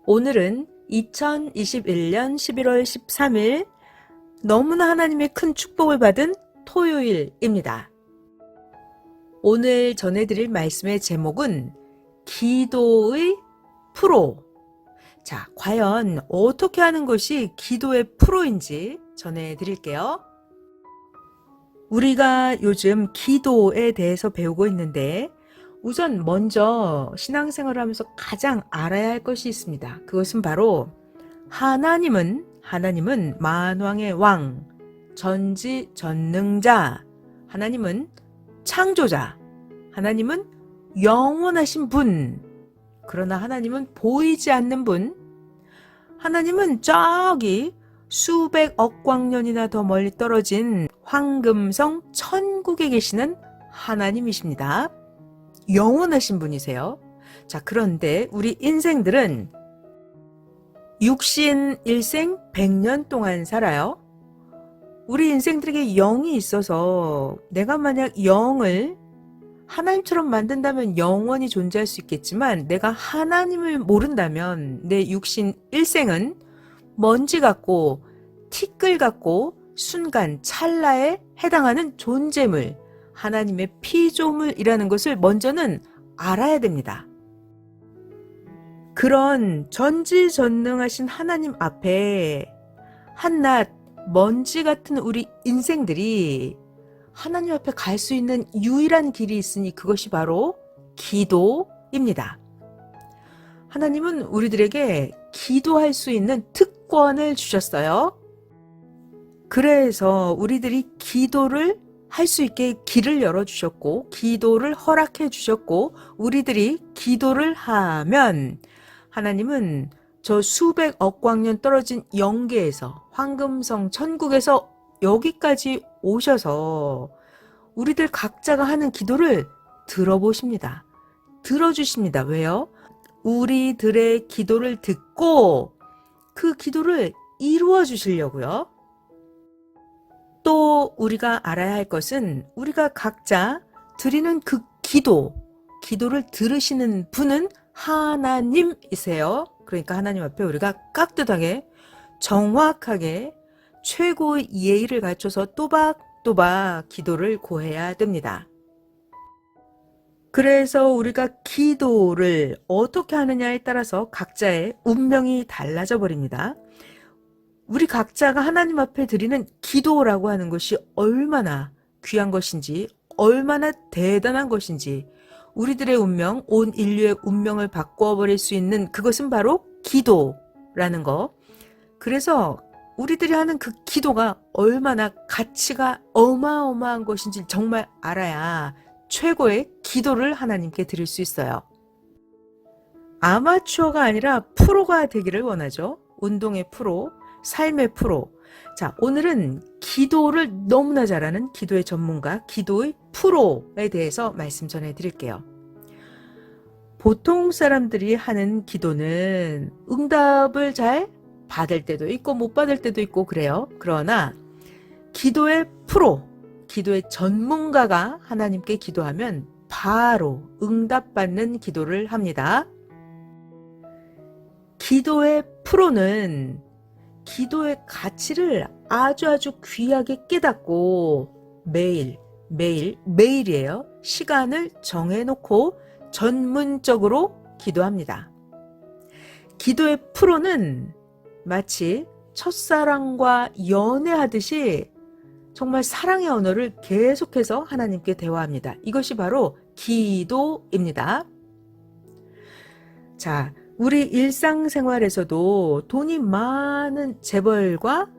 오늘은 2021년 11월 13일 너무나 하나님의 큰 축복을 받은 토요일입니다. 오늘 전해드릴 말씀의 제목은 기도의 프로. 자, 과연 어떻게 하는 것이 기도의 프로인지 전해드릴게요. 우리가 요즘 기도에 대해서 배우고 있는데 우선 먼저 신앙생활을 하면서 가장 알아야 할 것이 있습니다. 그것은 바로 하나님은 만왕의 왕, 전지전능자, 하나님은 창조자, 하나님은 영원하신 분, 그러나 하나님은 보이지 않는 분, 하나님은 저기 수백억 광년이나 더 멀리 떨어진 황금성 천국에 계시는 하나님이십니다. 영원하신 분이세요. 자, 그런데 우리 인생들은 육신 일생 100년 동안 살아요. 우리 인생들에게 영이 있어서 내가 만약 영을 하나님처럼 만든다면 영원히 존재할 수 있겠지만 내가 하나님을 모른다면 내 육신 일생은 먼지 같고 티끌 같고 순간 찰나에 해당하는 존재물, 하나님의 피조물이라는 것을 먼저는 알아야 됩니다. 그런 전지전능하신 하나님 앞에 한낱 먼지 같은 우리 인생들이 하나님 앞에 갈 수 있는 유일한 길이 있으니 그것이 바로 기도입니다. 하나님은 우리들에게 기도할 수 있는 특권을 주셨어요. 그래서 우리들이 기도를 할 수 있게 길을 열어주셨고 기도를 허락해 주셨고 우리들이 기도를 하면 하나님은 저 수백억 광년 떨어진 영계에서 황금성 천국에서 여기까지 오셔서 우리들 각자가 하는 기도를 들어보십니다. 들어주십니다. 왜요? 우리들의 기도를 듣고 그 기도를 이루어 주시려고요. 또 우리가 알아야 할 것은 우리가 각자 드리는 그 기도를 들으시는 분은 하나님이세요. 그러니까 하나님 앞에 우리가 깍듯하게 정확하게 최고의 예의를 갖춰서 또박또박 기도를 구해야 됩니다. 그래서 우리가 기도를 어떻게 하느냐에 따라서 각자의 운명이 달라져 버립니다. 우리 각자가 하나님 앞에 드리는 기도라고 하는 것이 얼마나 귀한 것인지, 얼마나 대단한 것인지, 우리들의 운명, 온 인류의 운명을 바꿔버릴 수 있는 그것은 바로 기도라는 거. 그래서 우리들이 하는 그 기도가 얼마나 가치가 어마어마한 것인지 정말 알아야 최고의 기도를 하나님께 드릴 수 있어요. 아마추어가 아니라 프로가 되기를 원하죠. 운동의 프로, 삶의 프로. 자, 오늘은 기도를 너무나 잘하는 기도의 전문가, 기도의 프로에 대해서 말씀 전해드릴게요. 보통 사람들이 하는 기도는 응답을 잘 받을 때도 있고 못 받을 때도 있고 그래요. 그러나 기도의 프로, 기도의 전문가가 하나님께 기도하면 바로 응답받는 기도를 합니다. 기도의 프로는 기도의 가치를 아주 귀하게 깨닫고 매일이에요. 시간을 정해놓고 전문적으로 기도합니다. 기도의 프로는 마치 첫사랑과 연애하듯이 정말 사랑의 언어를 계속해서 하나님께 대화합니다. 이것이 바로 기도입니다. 자, 우리 일상생활에서도 돈이 많은 재벌과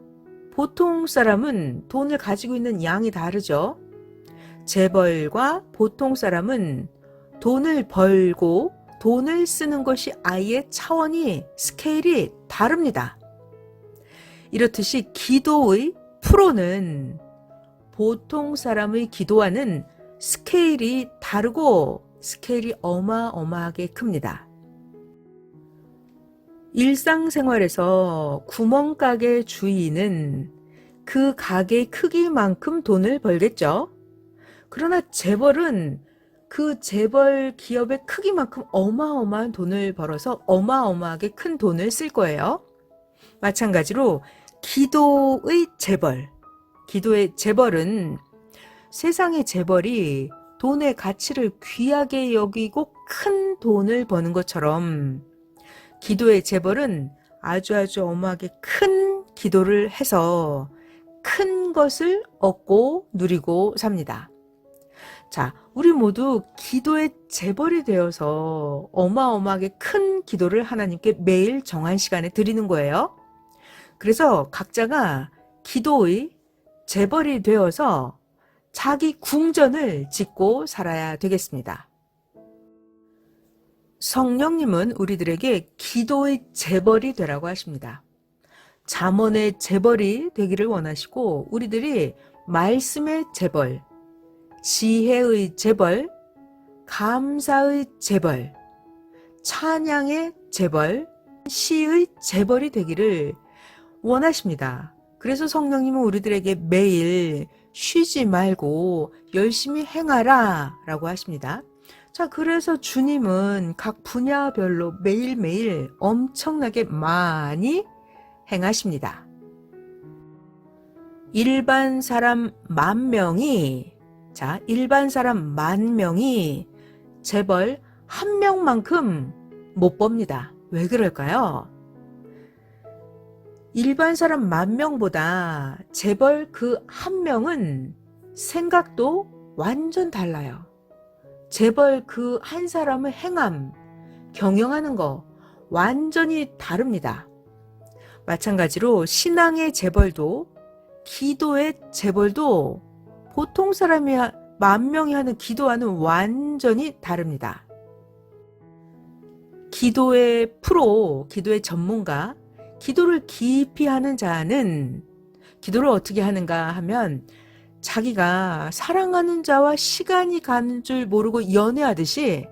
보통 사람은 돈을 가지고 있는 양이 다르죠. 재벌과 보통 사람은 돈을 벌고 돈을 쓰는 것이 아예 차원이, 스케일이 다릅니다. 이렇듯이 기도의 프로는 보통 사람의 기도와는 스케일이 다르고 스케일이 어마어마하게 큽니다. 일상생활에서 구멍가게 주인은 그 가게의 크기만큼 돈을 벌겠죠. 그러나 재벌은 그 재벌 기업의 크기만큼 어마어마한 돈을 벌어서 어마어마하게 큰 돈을 쓸 거예요. 마찬가지로 기도의 재벌, 기도의 재벌은 세상의 재벌이 돈의 가치를 귀하게 여기고 큰 돈을 버는 것처럼 기도의 재벌은 아주 어마하게 큰 기도를 해서 큰 것을 얻고 누리고 삽니다. 자, 우리 모두 기도의 재벌이 되어서 어마어마하게 큰 기도를 하나님께 매일 정한 시간에 드리는 거예요. 그래서 각자가 기도의 재벌이 되어서 자기 궁전을 짓고 살아야 되겠습니다. 성령님은 우리들에게 기도의 재벌이 되라고 하십니다. 잠언의 재벌이 되기를 원하시고 우리들이 말씀의 재벌, 지혜의 재벌, 감사의 재벌, 찬양의 재벌, 시의 재벌이 되기를 원하십니다. 그래서 성령님은 우리들에게 매일 쉬지 말고 열심히 행하라 라고 하십니다. 자, 그래서 주님은 각 분야별로 매일매일 엄청나게 많이 행하십니다. 일반 사람 10,000명이, 자, 일반 사람 10,000명이 재벌 1명만큼 못 법니다. 왜 그럴까요? 일반 사람 10,000명보다 재벌 그 1명은 생각도 완전 달라요. 재벌 그 한 사람의 행함, 경영하는 거 완전히 다릅니다. 마찬가지로 신앙의 재벌도 기도의 재벌도 보통 사람이 10,000명이 하는 기도와는 완전히 다릅니다. 기도의 프로, 기도의 전문가, 기도를 깊이 하는 자는 기도를 어떻게 하는가 하면 자기가 사랑하는 자와 시간이 가는 줄 모르고 연애하듯이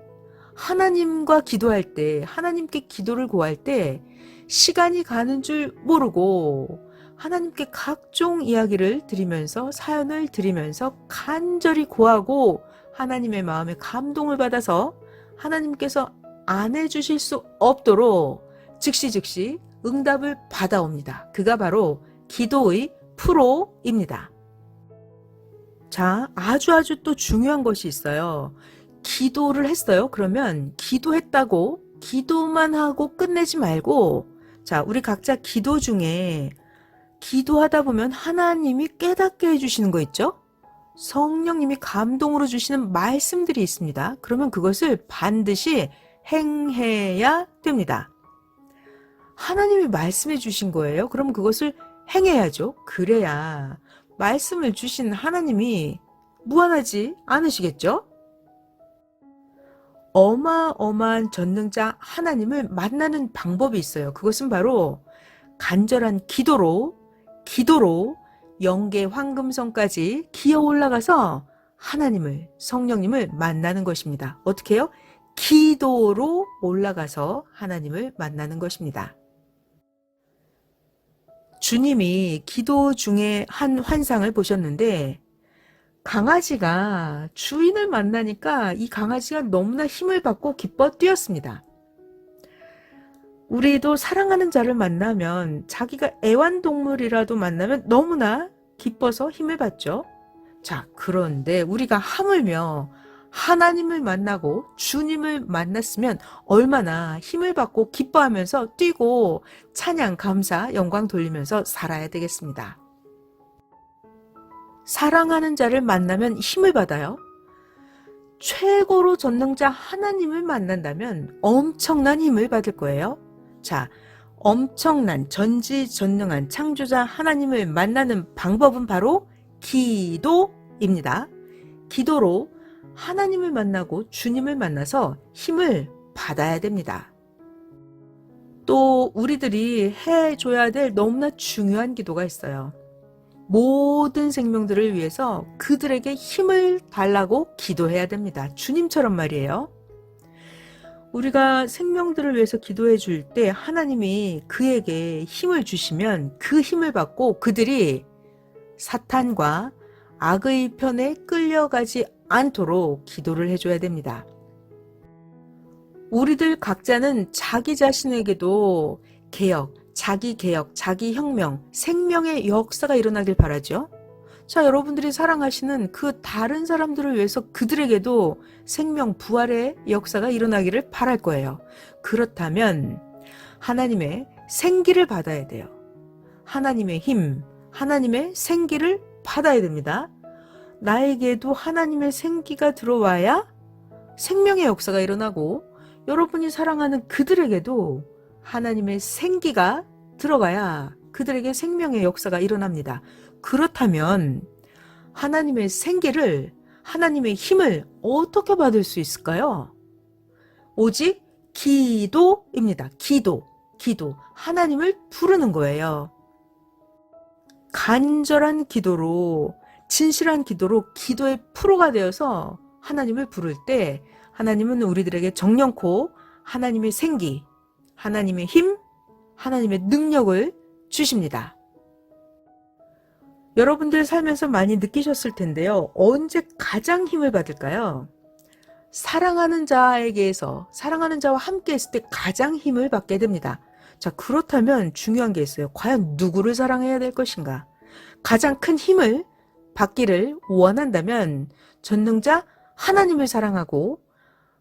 하나님과 기도할 때, 하나님께 기도를 구할 때 시간이 가는 줄 모르고 하나님께 각종 이야기를 드리면서 사연을 드리면서 간절히 구하고 하나님의 마음에 감동을 받아서 하나님께서 안 해주실 수 없도록 즉시 응답을 받아옵니다. 그가 바로 기도의 프로입니다. 자, 아주 또 중요한 것이 있어요. 기도를 했어요. 그러면 기도했다고 기도만 하고 끝내지 말고, 자, 우리 각자 기도 중에 기도하다 보면 하나님이 깨닫게 해주시는 거 있죠? 성령님이 감동으로 주시는 말씀들이 있습니다. 그러면 그것을 반드시 행해야 됩니다. 하나님이 말씀해 주신 거예요. 그럼 그것을 행해야죠. 그래야 말씀을 주신 하나님이 무한하지 않으시겠죠? 어마어마한 전능자 하나님을 만나는 방법이 있어요. 그것은 바로 간절한 기도로 영계 황금성까지 기어 올라가서 하나님을, 성령님을 만나는 것입니다. 어떻게 해요? 기도로 올라가서 하나님을 만나는 것입니다. 주님이 기도 중에 한 환상을 보셨는데 강아지가 주인을 만나니까 이 강아지가 너무나 힘을 받고 기뻐 뛰었습니다. 우리도 사랑하는 자를 만나면 자기가 애완동물이라도 만나면 너무나 기뻐서 힘을 받죠. 자, 그런데 우리가 하물며 하나님을 만나고 주님을 만났으면 얼마나 힘을 받고 기뻐하면서 뛰고 찬양, 감사, 영광 돌리면서 살아야 되겠습니다. 사랑하는 자를 만나면 힘을 받아요. 최고로 전능자 하나님을 만난다면 엄청난 힘을 받을 거예요. 자, 엄청난 전지전능한 창조자 하나님을 만나는 방법은 바로 기도입니다. 기도로 하나님을 만나고 주님을 만나서 힘을 받아야 됩니다. 또 우리들이 해줘야 될 너무나 중요한 기도가 있어요. 모든 생명들을 위해서 그들에게 힘을 달라고 기도해야 됩니다. 주님처럼 말이에요. 우리가 생명들을 위해서 기도해 줄 때 하나님이 그에게 힘을 주시면 그 힘을 받고 그들이 사탄과 악의 편에 끌려가지 않도록 기도를 해줘야 됩니다. 우리들 각자는 자기 자신에게도 개혁, 자기 개혁, 자기 혁명, 생명의 역사가 일어나길 바라죠. 자, 여러분들이 사랑하시는 그 다른 사람들을 위해서 그들에게도 생명, 부활의 역사가 일어나기를 바랄 거예요. 그렇다면 하나님의 생기를 받아야 돼요. 하나님의 힘, 하나님의 생기를 받아야 됩니다. 나에게도 하나님의 생기가 들어와야 생명의 역사가 일어나고 여러분이 사랑하는 그들에게도 하나님의 생기가 들어가야 그들에게 생명의 역사가 일어납니다. 그렇다면 하나님의 생기를, 하나님의 힘을 어떻게 받을 수 있을까요? 오직 기도입니다. 기도. 하나님을 부르는 거예요. 간절한 기도로, 진실한 기도로 기도의 프로가 되어서 하나님을 부를 때 하나님은 우리들에게 정령코 하나님의 생기, 하나님의 힘, 하나님의 능력을 주십니다. 여러분들 살면서 많이 느끼셨을 텐데요. 언제 가장 힘을 받을까요? 사랑하는 자에게서, 사랑하는 자와 함께 있을 때 가장 힘을 받게 됩니다. 자, 그렇다면 중요한 게 있어요. 과연 누구를 사랑해야 될 것인가? 가장 큰 힘을 받기를 원한다면 전능자 하나님을 사랑하고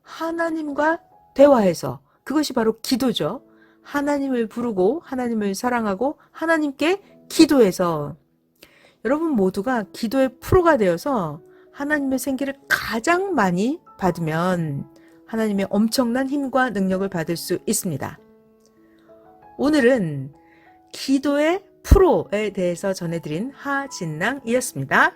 하나님과 대화해서, 그것이 바로 기도죠. 하나님을 부르고 하나님을 사랑하고 하나님께 기도해서 여러분 모두가 기도의 프로가 되어서 하나님의 생기를 가장 많이 받으면 하나님의 엄청난 힘과 능력을 받을 수 있습니다. 오늘은 기도의 프로에 대해서 전해드린 하진낭이었습니다.